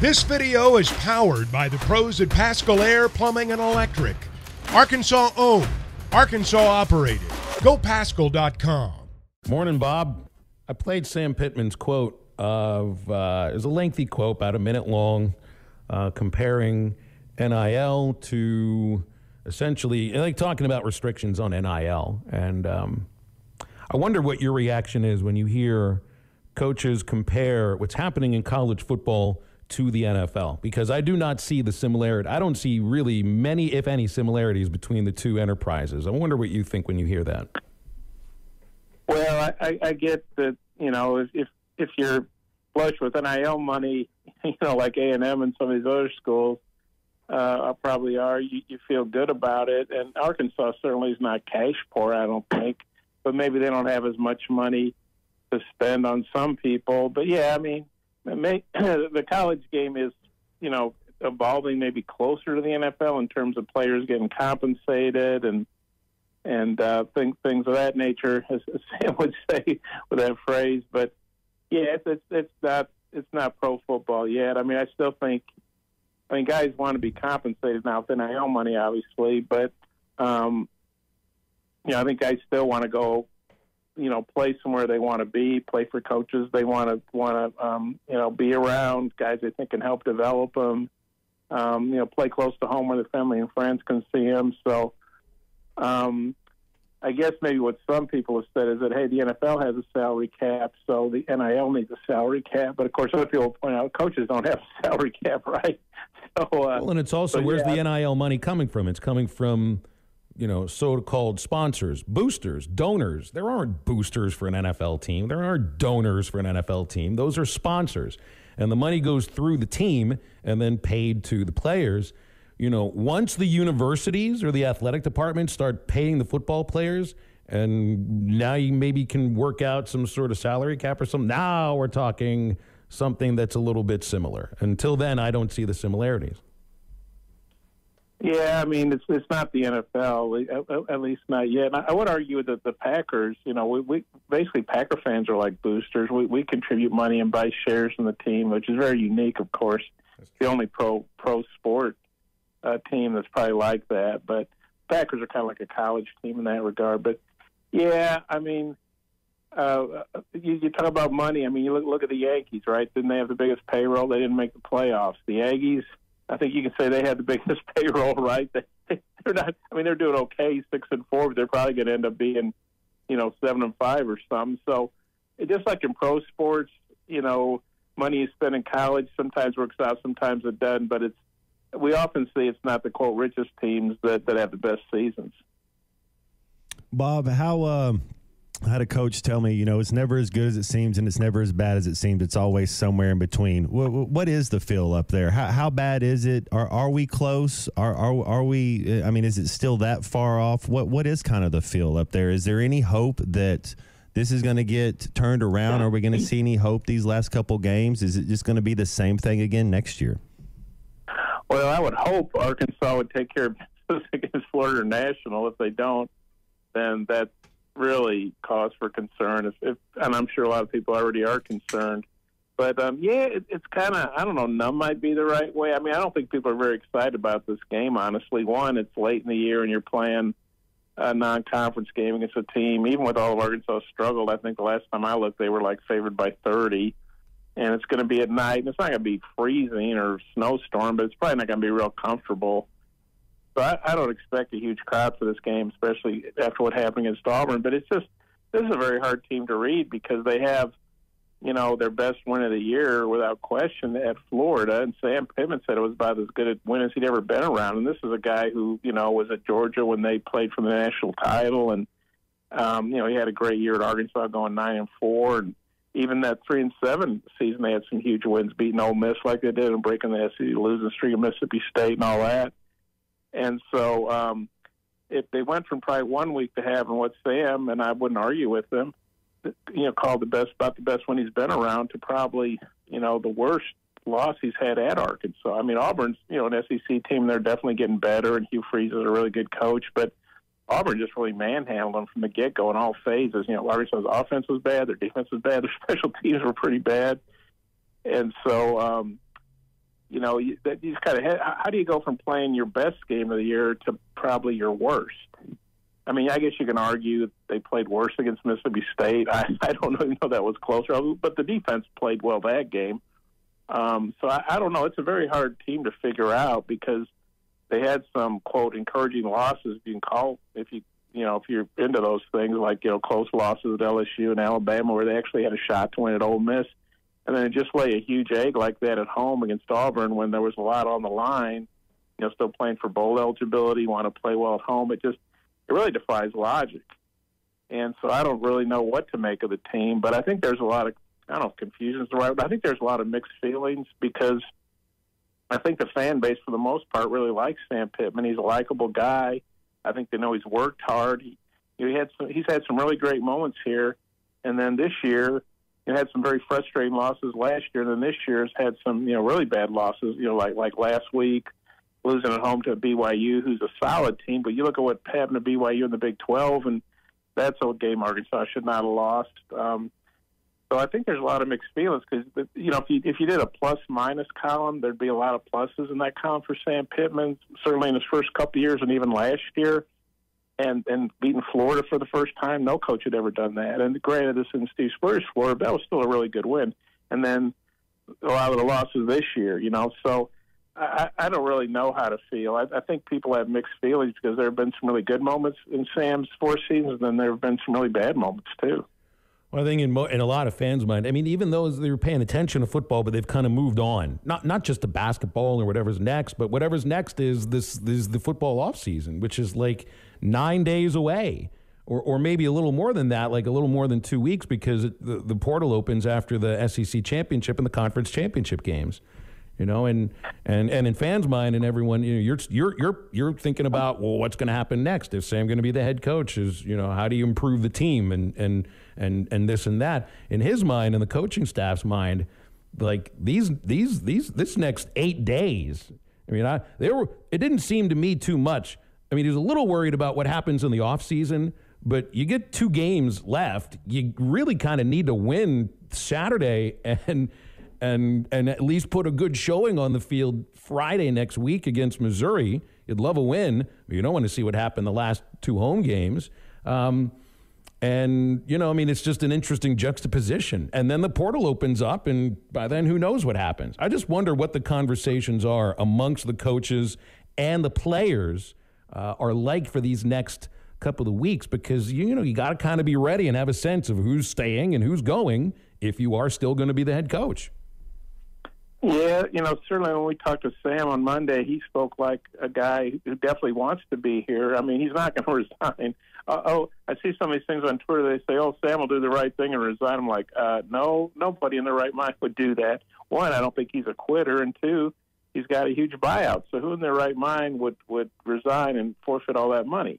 This video is powered by the pros at Pascal Air Plumbing and Electric. Arkansas owned, Arkansas operated. GoPascal.com. Morning, Bob. I played Sam Pittman's quote of, it was a lengthy quote, about a minute long, comparing NIL to essentially, like talking about restrictions on NIL. And I wonder what your reaction is when you hear coaches compare what's happening in college football to the NFL, because I do not see the similarity. I don't see really many, if any, similarities between the two enterprises. I wonder what you think when you hear that. Well, I get that, you know, if you're flush with NIL money, you know, like A&M and some of these other schools probably are, you feel good about it. And Arkansas certainly is not cash poor, I don't think, but maybe they don't have as much money to spend on some people. But, yeah, I mean, the college game is, you know, evolving maybe closer to the NFL in terms of players getting compensated and things of that nature, as Sam would say with that phrase. But yeah, it's not pro football yet. I mean, I still think, guys want to be compensated now with NIL money, obviously, but you know, I think guys still want to go, you know, play somewhere they want to be, play for coaches they want to you know, be around, guys they think can help develop them, you know, play close to home where their family and friends can see them. So I guess maybe what some people have said is that, hey, the NFL has a salary cap, so the NIL needs a salary cap. But, of course, other people point out coaches don't have a salary cap, right? So, well, and it's also, where's the NIL money coming from? It's coming from, you know, so-called sponsors, boosters, donors. There aren't boosters for an NFL team. There aren't donors for an NFL team. Those are sponsors. And the money goes through the team and then paid to the players. You know, once the universities or the athletic departments start paying the football players, and now you maybe can work out some sort of salary cap or something, now we're talking something that's a little bit similar. Until then, I don't see the similarities. Yeah, I mean, it's not the NFL, at least not yet. And I would argue that the Packers, you know, we basically Packer fans are like boosters. We contribute money and buy shares in the team, which is very unique, of course. It's the only pro sport team that's probably like that. But Packers are kind of like a college team in that regard. But, yeah, I mean, you talk about money. I mean, you look at the Yankees, right? Didn't they have the biggest payroll? They didn't make the playoffs. The Aggies, I think you can say they had the biggest payroll, right? They're not. I mean, they're doing okay, 6-4, but they're probably going to end up being, you know, 7-5 or something. So, it just like in pro sports, you know, money you spend in college sometimes works out, sometimes it doesn't. But we often see it's not the quote richest teams that have the best seasons. Bob, how had a coach tell me, you know, it's never as good as it seems and it's never as bad as it seems. It's always somewhere in between. What is the feel up there? How bad is it? Are we close? Are we? I mean, is it still that far off? What is kind of the feel up there? Is there any hope that this is going to get turned around? Are we going to see any hope these last couple games? Is it just going to be the same thing again next year? Well, I would hope Arkansas would take care of business against Florida National. If they don't, then that's really cause for concern. And I'm sure a lot of people already are concerned. But, yeah, it's kind of, I don't know, numb might be the right way. I mean, I don't think people are very excited about this game, honestly. One, it's late in the year and you're playing a non-conference game against a team. Even with all of Arkansas struggled, I think the last time I looked, they were like favored by 30. And it's going to be at night, and it's not going to be freezing or snowstorm, but it's probably not going to be real comfortable. So I don't expect a huge crowd for this game, especially after what happened against Auburn. But it's just, this is a very hard team to read because they have, you know, their best win of the year without question at Florida. And Sam Pittman said it was about as good a win as he'd ever been around. And this is a guy who, you know, was at Georgia when they played for the national title. And, you know, he had a great year at Arkansas going 9-4. And even that 3-7 season, they had some huge wins, beating Ole Miss like they did and breaking the SEC losing streak of Mississippi State and all that. And so if they went from probably 1 week to having what Sam, and I wouldn't argue with them, you know, called about the best one he's been around, to probably, you know, the worst loss he's had at Arkansas. I mean, Auburn's, you know, an SEC team. They're definitely getting better, and Hugh Freeze is a really good coach. But Auburn just really manhandled them from the get-go in all phases. You know, Arkansas's offense was bad. Their defense was bad. Their special teams were pretty bad. And so, that you just kind of how do you go from playing your best game of the year to probably your worst? I mean, I guess you can argue they played worse against Mississippi State. I don't even know that was closer, but the defense played well that game. So I don't know. It's a very hard team to figure out because they had some, quote, encouraging losses, you can call, if you're into those things, like, close losses at LSU and Alabama where they actually had a shot to win at Ole Miss. And then just lay a huge egg like that at home against Auburn when there was a lot on the line, still playing for bowl eligibility, want to play well at home. It really defies logic. And so I don't really know what to make of the team, but I think there's a lot of, I don't know if confusion is the right word, but I think there's a lot of mixed feelings because I think the fan base for the most part really likes Sam Pittman. He's a likable guy. I think they know he's worked hard. He's had some really great moments here. And then this year, had some very frustrating losses last year, and then this year's had some, really bad losses, like last week, losing at home to BYU, who's a solid team. But you look at what happened to BYU in the Big 12, and that's a game Arkansas should not have lost. So I think there's a lot of mixed feelings because, if you did a plus-minus column, there'd be a lot of pluses in that column for Sam Pittman, certainly in his first couple of years and even last year. And beating Florida for the first time. No coach had ever done that. And granted, this is in Steve Spurrier's Florida, but that was still a really good win. And then a lot of the losses this year, So I don't really know how to feel. I think people have mixed feelings because there have been some really good moments in Sam's 4 seasons, and then there have been some really bad moments too. Well, I think in a lot of fans' mind, I mean, even those they were paying attention to football, but they've kind of moved on. Not just to basketball or whatever's next, but whatever's next is the football offseason, which is like 9 days away, or maybe a little more than that, like a little more than 2 weeks, because the portal opens after the SEC championship and the conference championship games. And in fans' mind and everyone, you're thinking about, well, what's going to happen next? Is Sam going to be the head coach? How do you improve the team and this and that? In his mind and the coaching staff's mind, like this next 8 days. I mean, it didn't seem to me too much. I mean, he was a little worried about what happens in the offseason, but you get 2 games left. You really kind of need to win Saturday and at least put a good showing on the field Friday next week against Missouri. You'd love a win, but you don't want to see what happened the last 2 home games. It's just an interesting juxtaposition. And then the portal opens up, and by then, who knows what happens? I just wonder what the conversations are amongst the coaches and the players are like for these next couple of weeks, because, you got to kind of be ready and have a sense of who's staying and who's going if you are still going to be the head coach. Yeah, certainly when we talked to Sam on Monday, he spoke like a guy who definitely wants to be here. I mean, he's not going to resign. I see some of these things on Twitter. They say, Sam will do the right thing and resign. I'm like, no, nobody in their right mind would do that. 1, I don't think he's a quitter. And 2, he's got a huge buyout. So who in their right mind would resign and forfeit all that money?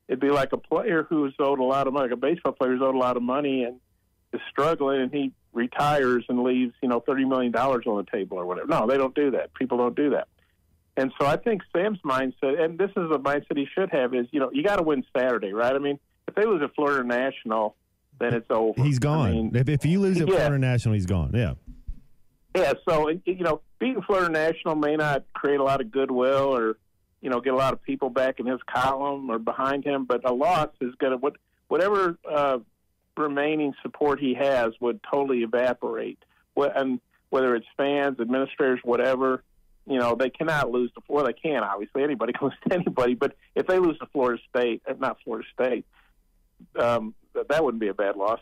It'd be like a player who's owed a lot of money, like a baseball player who's owed a lot of money and is struggling, and he retires and leaves, $30 million on the table or whatever. No, they don't do that. People don't do that. And so I think Sam's mindset, and this is a mindset he should have, is, you got to win Saturday, right? I mean, if they lose at Florida National, then it's over. He's gone. I mean, if you lose at Florida National, he's gone. Yeah. Yeah, so, beating Florida National may not create a lot of goodwill or, get a lot of people back in his column or behind him, but a loss is going to, whatever remaining support he has would totally evaporate. And whether it's fans, administrators, whatever, they cannot lose to Florida. They can, obviously. Anybody can lose to anybody. But if they lose to Florida State, not Florida State, that wouldn't be a bad loss.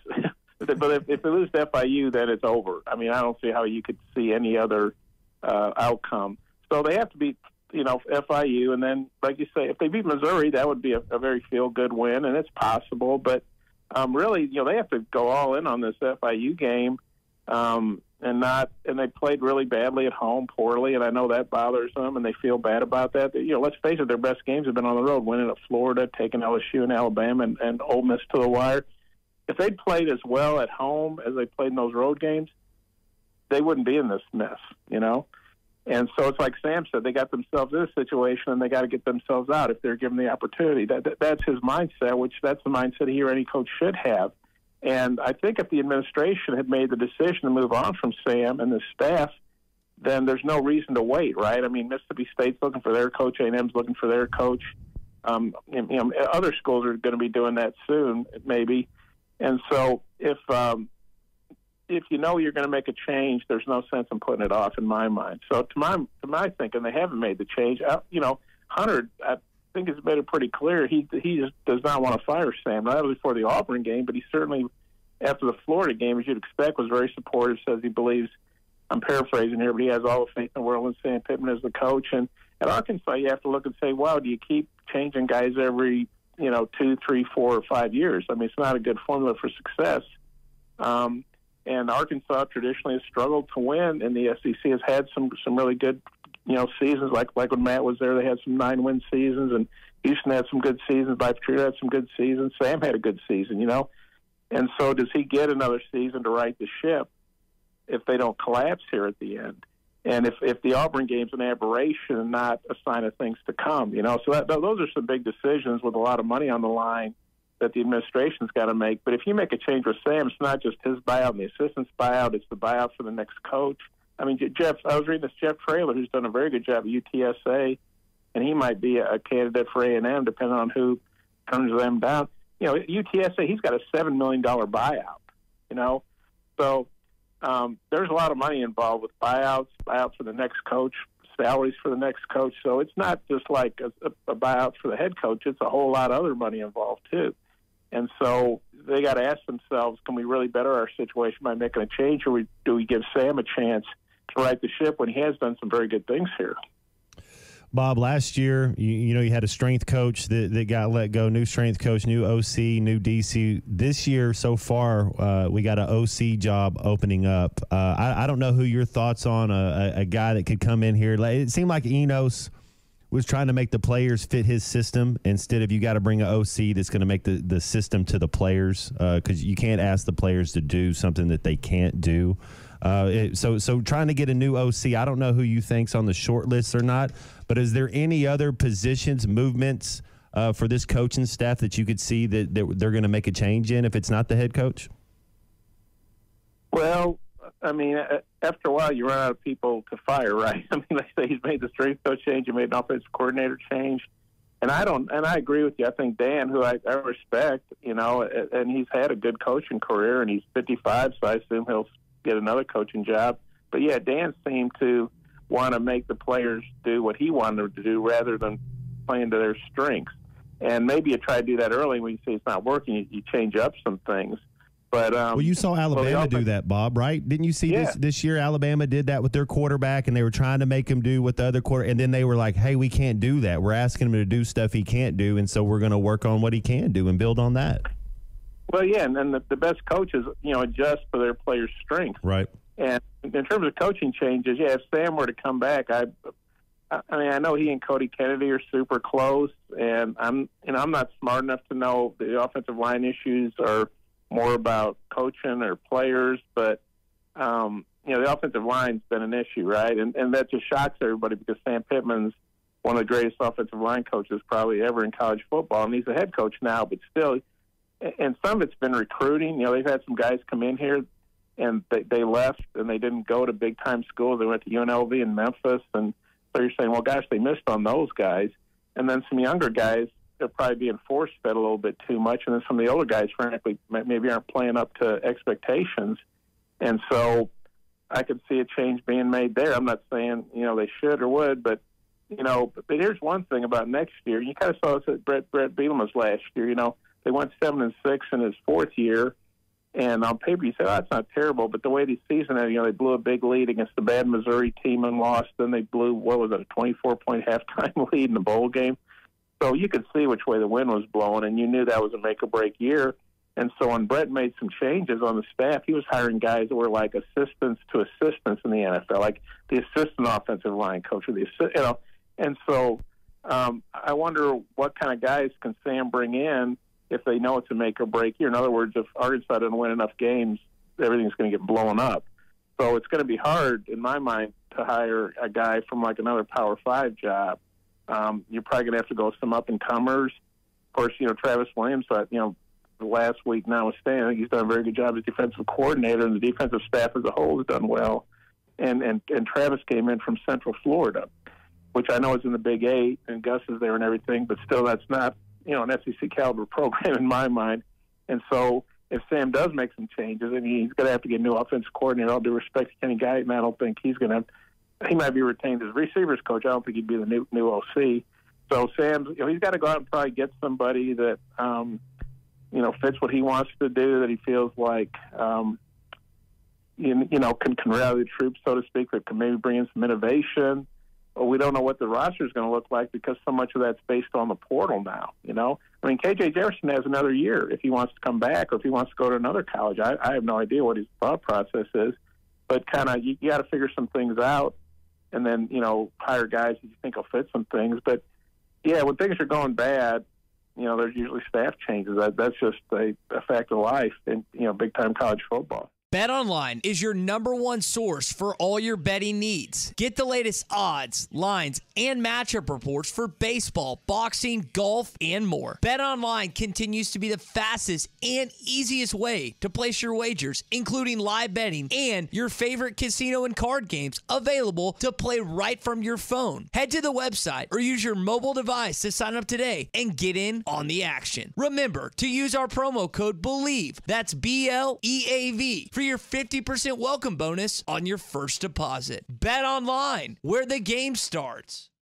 But if they lose to FIU, then it's over. I mean, I don't see how you could see any other outcome. So they have to beat, FIU. And then, like you say, if they beat Missouri, that would be a very feel-good win, and it's possible. But really, they have to go all in on this FIU game, and they played really badly at home, poorly, and I know that bothers them, and they feel bad about that. Let's face it, their best games have been on the road, winning at Florida, taking LSU and Alabama, and Ole Miss to the wire. If they'd played as well at home as they played in those road games, they wouldn't be in this mess, And so it's like Sam said, they got themselves in a situation, and they got to get themselves out if they're given the opportunity. That's his mindset, which that's the mindset he or any coach should have. And I think if the administration had made the decision to move on from Sam and the staff, then there's no reason to wait, right? I mean, Mississippi State's looking for their coach, A&M's looking for their coach. Other schools are going to be doing that soon, maybe. And so if you know you're going to make a change, there's no sense in putting it off, in my mind. So to my thinking, they haven't made the change. Hunter, I think has made it pretty clear he just does not want to fire Sam. Not only before the Auburn game, but he certainly, after the Florida game, as you'd expect, was very supportive. Says he believes, I'm paraphrasing here, but he has all the faith in the world in Sam Pittman as the coach. And at Arkansas, you have to look and say, wow, do you keep changing guys every 2, 3, 4, or 5 years? I mean, it's not a good formula for success. And Arkansas traditionally has struggled to win, and the SEC has had some really good seasons. Like when Matt was there, they had some 9-win seasons, and Houston had some good seasons. Patriot had some good seasons. Sam had a good season, And so does he get another season to right the ship if they don't collapse here at the end? And if the Auburn game's an aberration and not a sign of things to come, So those are some big decisions with a lot of money on the line that the administration's got to make. But if you make a change with Sam, it's not just his buyout and the assistant's buyout, it's the buyout for the next coach. I mean, I was reading this Jeff Traylor, who's done a very good job at UTSA, and he might be a candidate for A&M, depending on who turns them down. UTSA, he's got a $7 million buyout, So there's a lot of money involved with buyouts for the next coach, salaries for the next coach. So it's not just like a buyout for the head coach. It's a whole lot of other money involved, too. And so they got to ask themselves, can we really better our situation by making a change, or do we give Sam a chance to right the ship when he has done some very good things here? Bob, last year, you had a strength coach that got let go, new strength coach, new OC, new DC. This year, so far, we got an OC job opening up. I don't know who your thoughts on a guy that could come in here. It seemed like Enos was trying to make the players fit his system instead of you got to bring an OC that's going to make the system to the players, because you can't ask the players to do something that they can't do. So trying to get a new OC, I don't know who you think's on the short list or not, but is there any other positions, movements for this coaching staff that you could see that they're going to make a change in if it's not the head coach? Well, I mean, after a while, you run out of people to fire, right? I mean, they say he's made the strength coach change, he made an offensive coordinator change, and I agree with you. I think Dan, who I respect, and he's had a good coaching career, and he's 55, so I assume he'll get another coaching job. But yeah, Dan seemed to want to make the players do what he wanted them to do rather than playing to their strengths. And maybe you try to do that early when you see it's not working. You change up some things. But well, you saw Alabama do that, Bob, right? Didn't you see this year? Alabama did that with their quarterback, and they were trying to make him do what the other quarter. And then they were like, "Hey, we can't do that. We're asking him to do stuff he can't do, and so we're going to work on what he can do and build on that." Well, yeah, and then the best coaches, adjust for their players' strengths. Right. And in terms of coaching changes, yeah, if Sam were to come back, I mean, I know he and Cody Kennedy are super close, and I'm not smart enough to know the offensive line issues are more about coaching or players, but the offensive line's been an issue, right? And that just shocks everybody because Sam Pittman's one of the greatest offensive line coaches probably ever in college football, and he's a head coach now, but still. And some of it's been recruiting. They've had some guys come in here, and they left, and they didn't go to big-time schools. They went to UNLV and Memphis, and so you're saying, well, gosh, they missed on those guys. And then some younger guys, they're probably being force-fed a little bit too much, and then some of the older guys, frankly, maybe aren't playing up to expectations. And so I could see a change being made there. I'm not saying, they should or would, but here's one thing about next year. You kind of saw this at Brett Bielema's last year, They went 7-6 in his fourth year, and on paper you say, "Oh, that's not terrible." But the way the season ended, they blew a big lead against the bad Missouri team and lost. Then they blew a 24-point halftime lead in the bowl game. So you could see which way the wind was blowing, and you knew that was a make-or-break year. And so when Brett made some changes on the staff, he was hiring guys that were like assistants to assistants in the NFL, like the assistant offensive line coach, or And so I wonder what kind of guys can Sam bring in if they know it's a make-or-break year. In other words, if Arkansas doesn't win enough games, everything's going to get blown up. So it's going to be hard, in my mind, to hire a guy from like another Power 5 job. You're probably going to have to go with some up-and-comers. Of course, Travis Williams, the last week notwithstanding, I think he's done a very good job as defensive coordinator, and the defensive staff as a whole has done well. and Travis came in from Central Florida, which I know is in the Big Eight, and Gus is there and everything, but still that's not, an SEC caliber program in my mind. And so if Sam does make some changes, I mean, he's going to have to get a new offensive coordinator. All due respect to Kenny Guyton, I don't think he's going to. He might be retained as receivers coach. I don't think he'd be the new OC. So Sam's, he's got to go out and probably get somebody that, fits what he wants to do, that he feels like, can rally the troops, so to speak, that can maybe bring in some innovation. But we don't know what the roster is going to look like because so much of that's based on the portal now, I mean, KJ Jefferson has another year if he wants to come back or if he wants to go to another college. I have no idea what his thought process is, but kind of you got to figure some things out and then, hire guys that you think will fit some things. But, yeah, when things are going bad, there's usually staff changes. That's just a fact of life in, big-time college football. BetOnline is your #1 source for all your betting needs. Get the latest odds, lines, and matchup reports for baseball, boxing, golf, and more. BetOnline continues to be the fastest and easiest way to place your wagers, including live betting and your favorite casino and card games available to play right from your phone. Head to the website or use your mobile device to sign up today and get in on the action. Remember to use our promo code BELIEVE, that's BLEAV, for your 50% welcome bonus on your first deposit. Bet online, where the game starts.